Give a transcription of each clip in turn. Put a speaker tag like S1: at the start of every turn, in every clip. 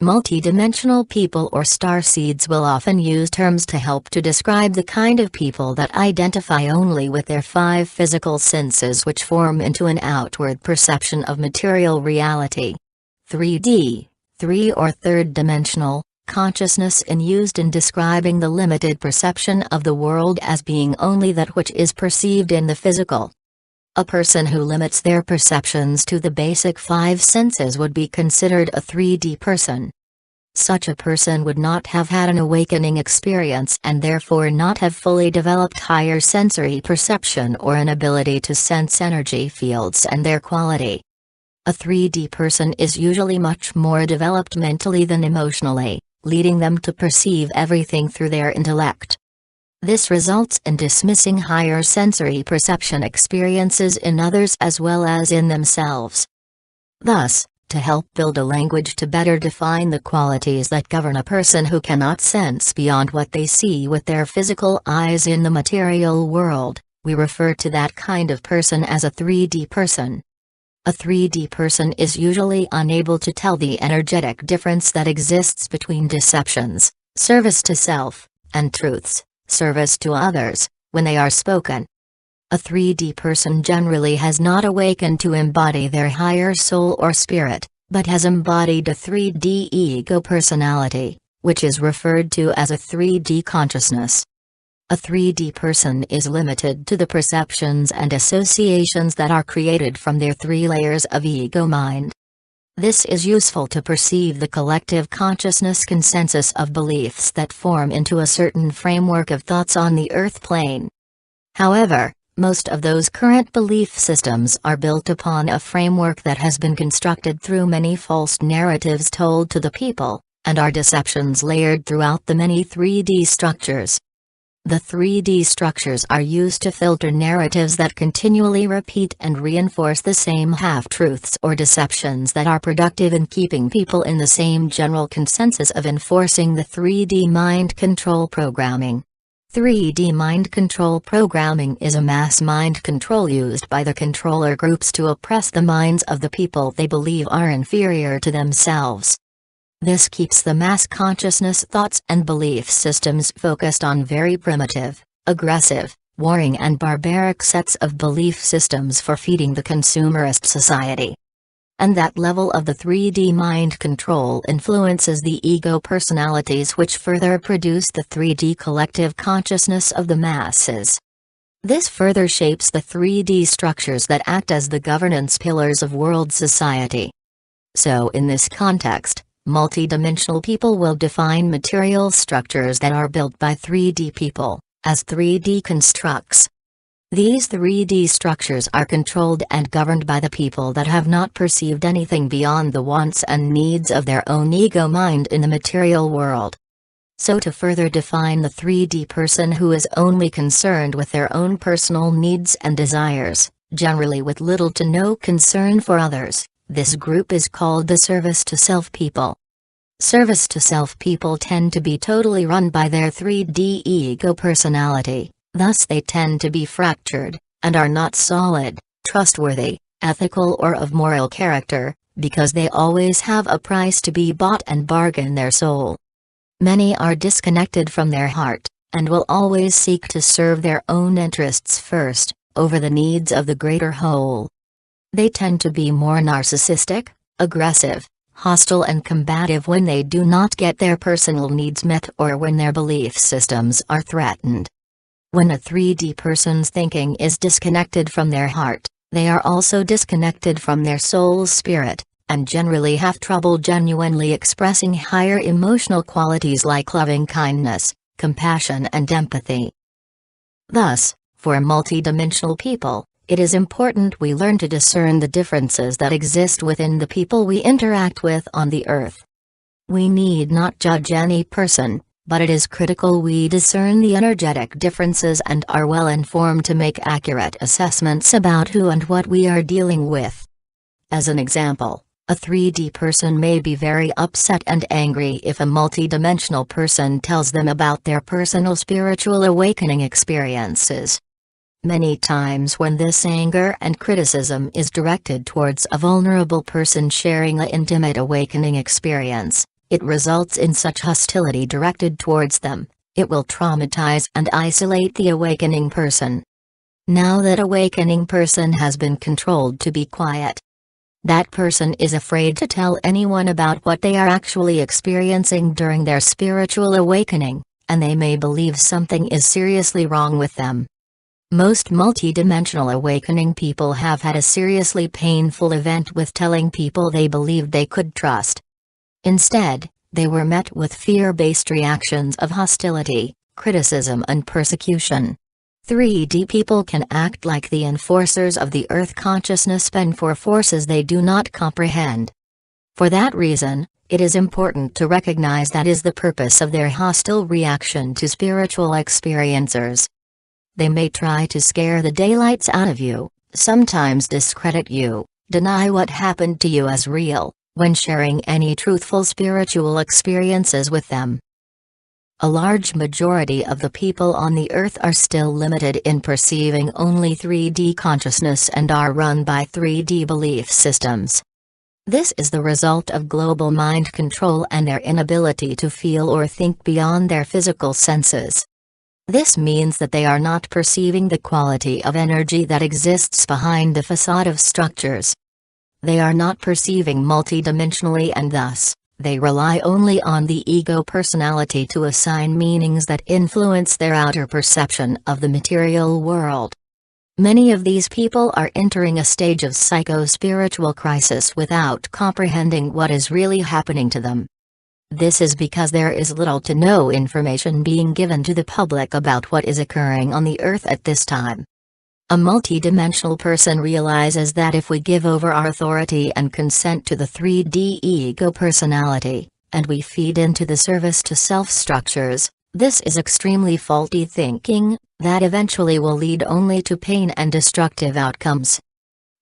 S1: Multidimensional people or starseeds will often use terms to help to describe the kind of people that identify only with their five physical senses, which form into an outward perception of material reality. 3D, three or third dimensional, consciousness is used in describing the limited perception of the world as being only that which is perceived in the physical. A person who limits their perceptions to the basic five senses would be considered a 3D person. Such a person would not have had an awakening experience and therefore not have fully developed higher sensory perception or an ability to sense energy fields and their quality. A 3D person is usually much more developed mentally than emotionally, leading them to perceive everything through their intellect. This results in dismissing higher sensory perception experiences in others as well as in themselves. Thus, to help build a language to better define the qualities that govern a person who cannot sense beyond what they see with their physical eyes in the material world, we refer to that kind of person as a 3D person. A 3D person is usually unable to tell the energetic difference that exists between deceptions, service to self, and truths, service to others, when they are spoken. A 3D person generally has not awakened to embody their higher soul or spirit, but has embodied a 3D ego personality, which is referred to as a 3D consciousness. A 3D person is limited to the perceptions and associations that are created from their three layers of ego mind. This is useful to perceive the collective consciousness consensus of beliefs that form into a certain framework of thoughts on the earth plane. However, most of those current belief systems are built upon a framework that has been constructed through many false narratives told to the people, and are deceptions layered throughout the many 3D structures. The 3D structures are used to filter narratives that continually repeat and reinforce the same half-truths or deceptions that are productive in keeping people in the same general consensus of enforcing the 3D mind control programming. 3D mind control programming is a mass mind control used by the controller groups to oppress the minds of the people they believe are inferior to themselves. This keeps the mass consciousness thoughts and belief systems focused on very primitive, aggressive, warring and barbaric sets of belief systems for feeding the consumerist society. And that level of the 3D mind control influences the ego personalities, which further produce the 3D collective consciousness of the masses. This further shapes the 3D structures that act as the governance pillars of world society. So in this context, multidimensional people will define material structures that are built by 3D people, as 3D constructs. These 3D structures are controlled and governed by the people that have not perceived anything beyond the wants and needs of their own ego mind in the material world. So to further define the 3D person who is only concerned with their own personal needs and desires, generally with little to no concern for others, this group is called the service to self people. Service to self people tend to be totally run by their 3D ego personality, thus they tend to be fractured, and are not solid, trustworthy, ethical or of moral character, because they always have a price to be bought and bargain their soul. Many are disconnected from their heart, and will always seek to serve their own interests first, over the needs of the greater whole. They tend to be more narcissistic, aggressive, hostile and combative when they do not get their personal needs met or when their belief systems are threatened. When a 3D person's thinking is disconnected from their heart, they are also disconnected from their soul's spirit, and generally have trouble genuinely expressing higher emotional qualities like loving kindness, compassion and empathy. Thus, for multidimensional people, it is important we learn to discern the differences that exist within the people we interact with on the earth. We need not judge any person, but it is critical we discern the energetic differences and are well informed to make accurate assessments about who and what we are dealing with. As an example, a 3D person may be very upset and angry if a multidimensional person tells them about their personal spiritual awakening experiences. Many times when this anger and criticism is directed towards a vulnerable person sharing an intimate awakening experience, it results in such hostility directed towards them, it will traumatize and isolate the awakening person. Now that awakening person has been controlled to be quiet, that person is afraid to tell anyone about what they are actually experiencing during their spiritual awakening, and they may believe something is seriously wrong with them. Most multidimensional awakening people have had a seriously painful event with telling people they believed they could trust. Instead, they were met with fear-based reactions of hostility, criticism and persecution. 3D people can act like the enforcers of the Earth consciousness and for forces they do not comprehend. For that reason, it is important to recognize that is the purpose of their hostile reaction to spiritual experiencers. They may try to scare the daylights out of you, sometimes discredit you, deny what happened to you as real, when sharing any truthful spiritual experiences with them. A large majority of the people on the Earth are still limited in perceiving only 3D consciousness and are run by 3D belief systems. This is the result of global mind control and their inability to feel or think beyond their physical senses. This means that they are not perceiving the quality of energy that exists behind the facade of structures. They are not perceiving multidimensionally and thus, they rely only on the ego personality to assign meanings that influence their outer perception of the material world. Many of these people are entering a stage of psycho-spiritual crisis without comprehending what is really happening to them. This is because there is little to no information being given to the public about what is occurring on the Earth at this time. A multidimensional person realizes that if we give over our authority and consent to the 3D ego personality, and we feed into the service to self structures, this is extremely faulty thinking, that eventually will lead only to pain and destructive outcomes.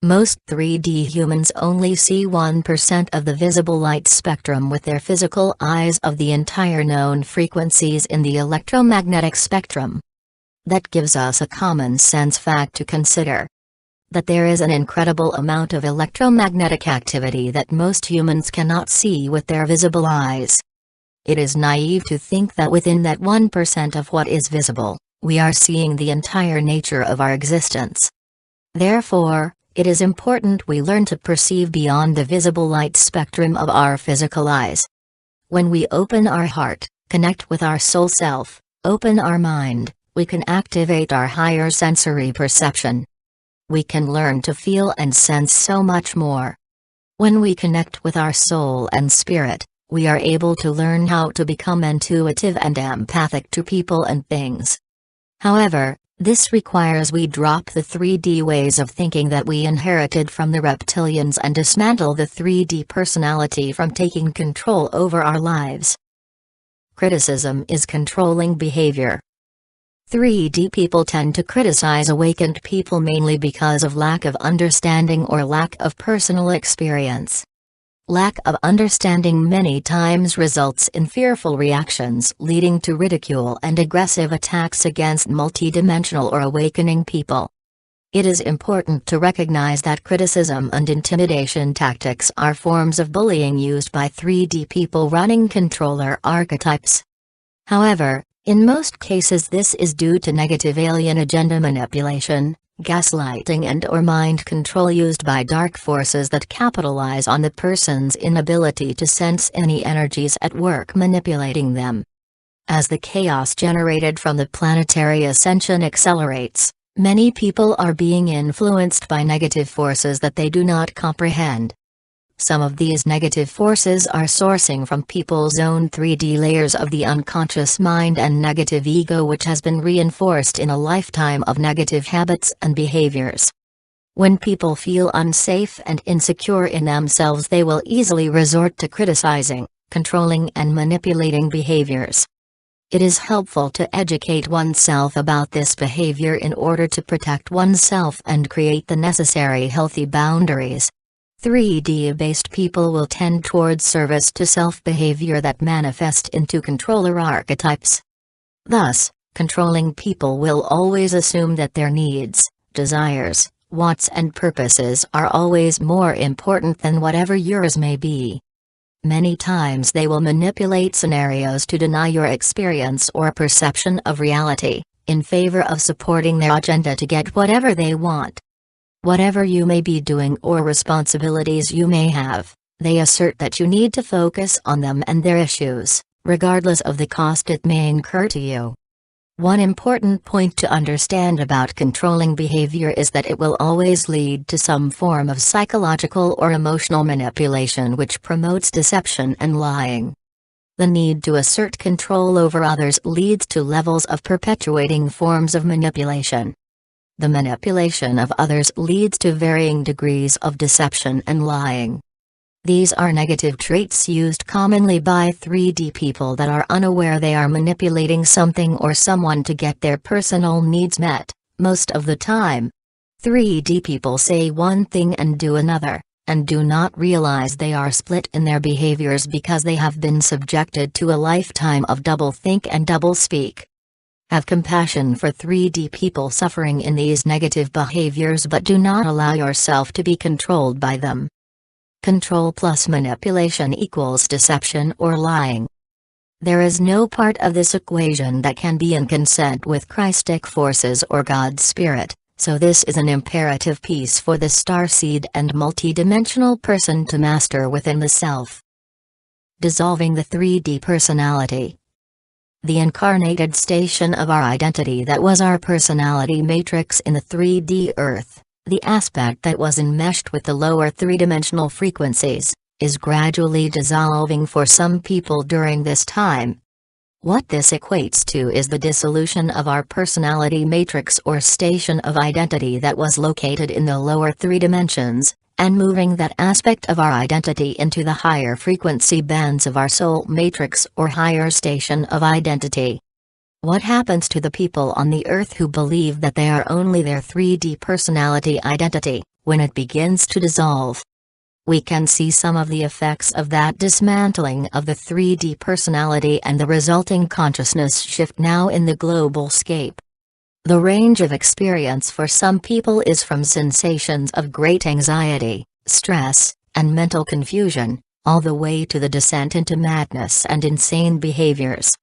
S1: Most 3D humans only see 1% of the visible light spectrum with their physical eyes of the entire known frequencies in the electromagnetic spectrum. That gives us a common sense fact to consider. That there is an incredible amount of electromagnetic activity that most humans cannot see with their visible eyes. It is naive to think that within that 1% of what is visible, we are seeing the entire nature of our existence. Therefore, it is important we learn to perceive beyond the visible light spectrum of our physical eyes. When we open our heart, connect with our soul self, open our mind, we can activate our higher sensory perception. We can learn to feel and sense so much more. When we connect with our soul and spirit, we are able to learn how to become intuitive and empathic to people and things. However, this requires we drop the 3D ways of thinking that we inherited from the reptilians and dismantle the 3D personality from taking control over our lives. Criticism is controlling behavior. 3D people tend to criticize awakened people mainly because of lack of understanding or lack of personal experience. Lack of understanding many times results in fearful reactions leading to ridicule and aggressive attacks against multidimensional or awakening people. It is important to recognize that criticism and intimidation tactics are forms of bullying used by 3D people running controller archetypes. However, in most cases this is due to negative alien agenda manipulation, gaslighting and/or mind control used by dark forces that capitalize on the person's inability to sense any energies at work manipulating them. As the chaos generated from the planetary ascension accelerates, many people are being influenced by negative forces that they do not comprehend. Some of these negative forces are sourcing from people's own 3D layers of the unconscious mind and negative ego which has been reinforced in a lifetime of negative habits and behaviors. When people feel unsafe and insecure in themselves, they will easily resort to criticizing, controlling and manipulating behaviors. It is helpful to educate oneself about this behavior in order to protect oneself and create the necessary healthy boundaries. 3D-based people will tend towards service to self behavior that manifest into controller archetypes. Thus, controlling people will always assume that their needs, desires, wants and purposes are always more important than whatever yours may be. Many times they will manipulate scenarios to deny your experience or perception of reality, in favor of supporting their agenda to get whatever they want. Whatever you may be doing or responsibilities you may have, they assert that you need to focus on them and their issues, regardless of the cost it may incur to you. One important point to understand about controlling behavior is that it will always lead to some form of psychological or emotional manipulation which promotes deception and lying. The need to assert control over others leads to levels of perpetuating forms of manipulation. The manipulation of others leads to varying degrees of deception and lying. These are negative traits used commonly by 3D people that are unaware they are manipulating something or someone to get their personal needs met. Most of the time, 3D people say one thing and do another, and do not realize they are split in their behaviors because they have been subjected to a lifetime of doublethink and doublespeak. Have compassion for 3D people suffering in these negative behaviors, but do not allow yourself to be controlled by them. Control plus manipulation equals deception or lying. There is no part of this equation that can be in consent with Christic forces or God's Spirit, so this is an imperative piece for the starseed and multidimensional person to master within the self. Dissolving the 3D personality. The incarnated station of our identity that was our personality matrix in the 3D Earth, the aspect that was enmeshed with the lower three-dimensional frequencies, is gradually dissolving for some people during this time. What this equates to is the dissolution of our personality matrix or station of identity that was located in the lower three dimensions, and moving that aspect of our identity into the higher frequency bands of our soul matrix or higher station of identity. What happens to the people on the earth who believe that they are only their 3D personality identity, when it begins to dissolve? We can see some of the effects of that dismantling of the 3D personality and the resulting consciousness shift now in the global scape. The range of experience for some people is from sensations of great anxiety, stress, and mental confusion, all the way to the descent into madness and insane behaviors.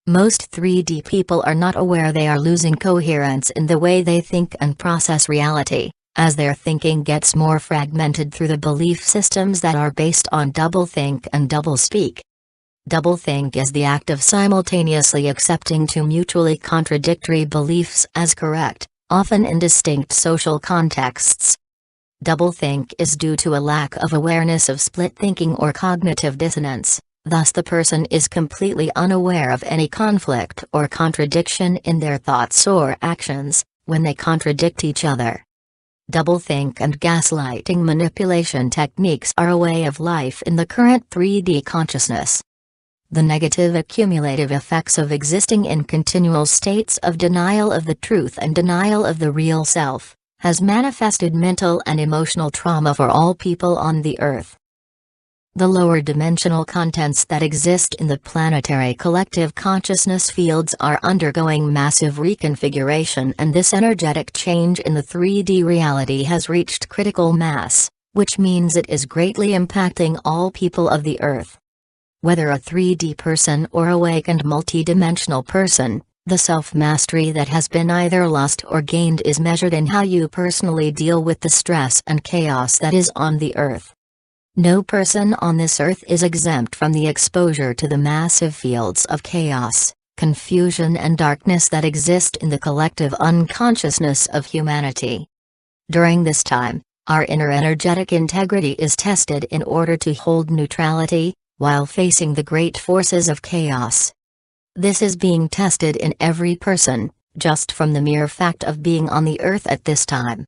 S1: Most 3D people are not aware they are losing coherence in the way they think and process reality, as their thinking gets more fragmented through the belief systems that are based on doublethink and doublespeak. Doublethink is the act of simultaneously accepting two mutually contradictory beliefs as correct, often in distinct social contexts. Doublethink is due to a lack of awareness of split thinking or cognitive dissonance. Thus the person is completely unaware of any conflict or contradiction in their thoughts or actions, when they contradict each other. Doublethink and gaslighting manipulation techniques are a way of life in the current 3D consciousness. The negative accumulative effects of existing in continual states of denial of the truth and denial of the real self, has manifested mental and emotional trauma for all people on the earth. The lower dimensional contents that exist in the planetary collective consciousness fields are undergoing massive reconfiguration, and this energetic change in the 3D reality has reached critical mass, which means it is greatly impacting all people of the earth. Whether a 3D person or awakened multidimensional person, the self-mastery that has been either lost or gained is measured in how you personally deal with the stress and chaos that is on the earth. No person on this earth is exempt from the exposure to the massive fields of chaos, confusion and darkness that exist in the collective unconsciousness of humanity. During this time, our inner energetic integrity is tested in order to hold neutrality, while facing the great forces of chaos. This is being tested in every person, just from the mere fact of being on the earth at this time.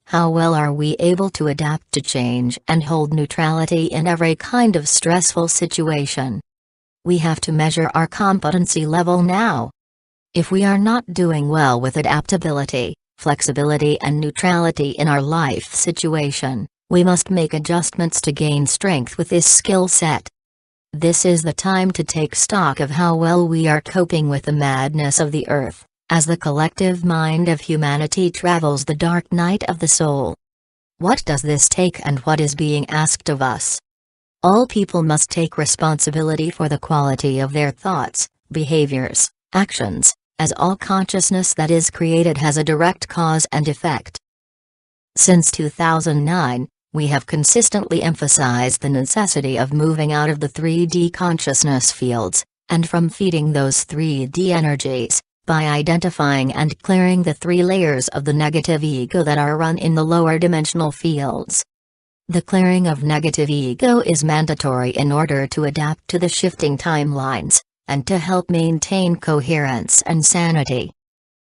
S1: How well are we able to adapt to change and hold neutrality in every kind of stressful situation? We have to measure our competency level now. If we are not doing well with adaptability, flexibility and neutrality in our life situation, we must make adjustments to gain strength with this skill set. This is the time to take stock of how well we are coping with the madness of the earth, as the collective mind of humanity travels the dark night of the soul. What does this take and what is being asked of us? All people must take responsibility for the quality of their thoughts, behaviors, actions, as all consciousness that is created has a direct cause and effect. Since 2009, we have consistently emphasized the necessity of moving out of the 3D consciousness fields, and from feeding those 3D energies, by identifying and clearing the 3 layers of the negative ego that are run in the lower dimensional fields. The clearing of negative ego is mandatory in order to adapt to the shifting timelines, and to help maintain coherence and sanity.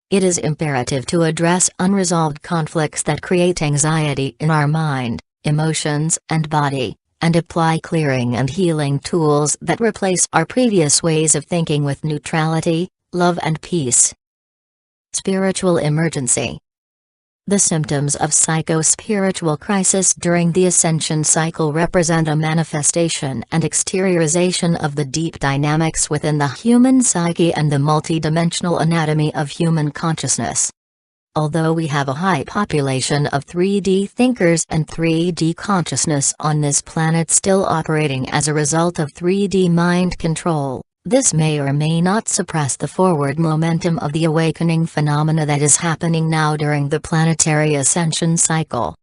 S1: It is imperative to address unresolved conflicts that create anxiety in our mind, emotions and body, and apply clearing and healing tools that replace our previous ways of thinking with neutrality, love and peace. Spiritual emergency. The symptoms of psycho-spiritual crisis during the ascension cycle represent a manifestation and exteriorization of the deep dynamics within the human psyche and the multidimensional anatomy of human consciousness. Although we have a high population of 3D thinkers and 3D consciousness on this planet still operating as a result of 3D mind control, this may or may not suppress the forward momentum of the awakening phenomena that is happening now during the planetary ascension cycle.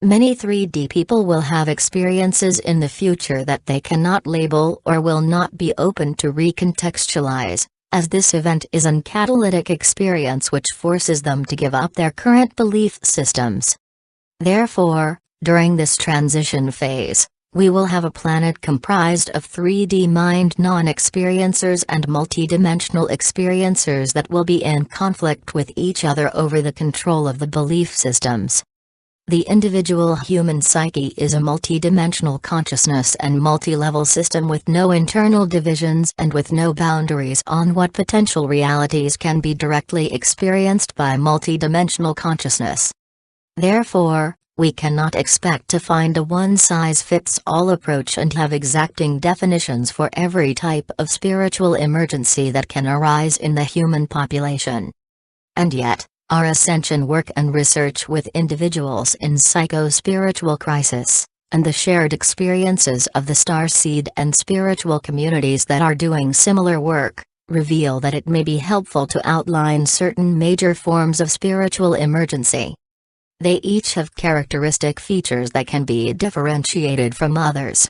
S1: Many 3D people will have experiences in the future that they cannot label or will not be open to recontextualize, as this event is an catalytic experience which forces them to give up their current belief systems. Therefore, during this transition phase, we will have a planet comprised of 3D mind non-experiencers and multidimensional experiencers that will be in conflict with each other over the control of the belief systems. The individual human psyche is a multidimensional consciousness and multi-level system with no internal divisions and with no boundaries on what potential realities can be directly experienced by multidimensional consciousness. Therefore, we cannot expect to find a one-size-fits-all approach and have exacting definitions for every type of spiritual emergency that can arise in the human population. And yet, our ascension work and research with individuals in psycho-spiritual crisis, and the shared experiences of the starseed and spiritual communities that are doing similar work, reveal that it may be helpful to outline certain major forms of spiritual emergency. They each have characteristic features that can be differentiated from others.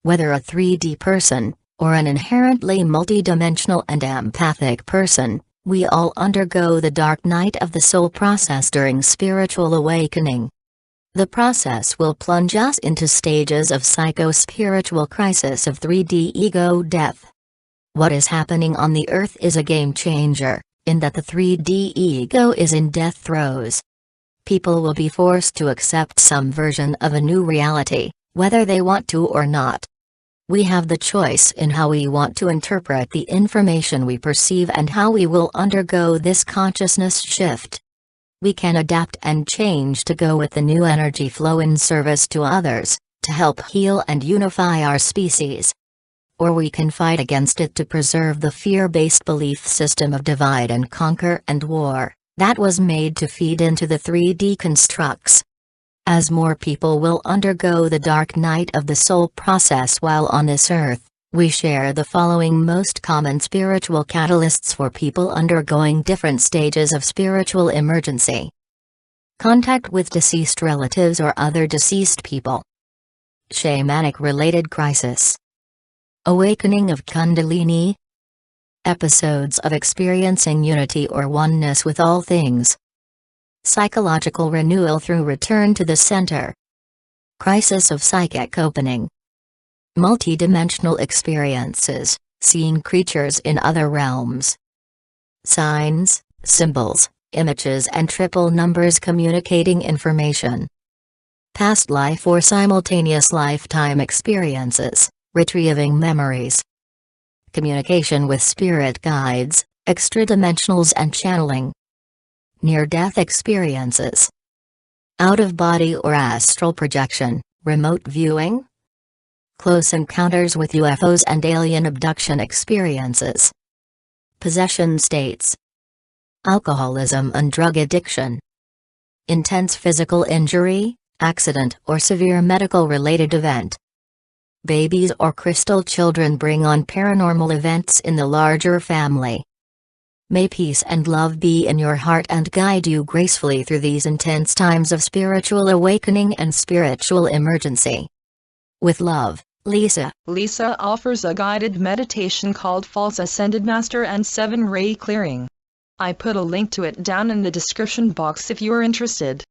S1: Whether a 3D person, or an inherently multidimensional and empathic person, we all undergo the dark night of the soul process during spiritual awakening. The process will plunge us into stages of psycho-spiritual crisis of 3D ego death. What is happening on the earth is a game changer, in that the 3D ego is in death throes. People will be forced to accept some version of a new reality, whether they want to or not. We have the choice in how we want to interpret the information we perceive and how we will undergo this consciousness shift. We can adapt and change to go with the new energy flow in service to others, to help heal and unify our species. Or we can fight against it to preserve the fear-based belief system of divide and conquer and war that was made to feed into the 3D constructs. As more people will undergo the dark night of the soul process while on this earth, we share the following most common spiritual catalysts for people undergoing different stages of spiritual emergency. Contact with deceased relatives or other deceased people. Shamanic-related crisis. Awakening of Kundalini. Episodes of experiencing unity or oneness with all things. Psychological renewal through return to the center. Crisis of psychic opening. Multidimensional experiences, seeing creatures in other realms. Signs, symbols, images and triple numbers communicating information. Past life or simultaneous lifetime experiences, retrieving memories. Communication with spirit guides, extradimensionals and channeling. Near-death experiences. Out-of-body or astral projection, remote viewing. Close encounters with UFOs and alien abduction experiences. Possession states. Alcoholism and drug addiction. Intense physical injury, accident or severe medical-related event. babies or crystal children bring on paranormal events in the larger family. May peace and love be in your heart and guide you gracefully through these intense times of spiritual awakening and spiritual emergency. With love, Lisa.
S2: Lisa offers a guided meditation called False Ascended Master and 7-Ray Clearing. I put a link to it down in the description box if you are interested.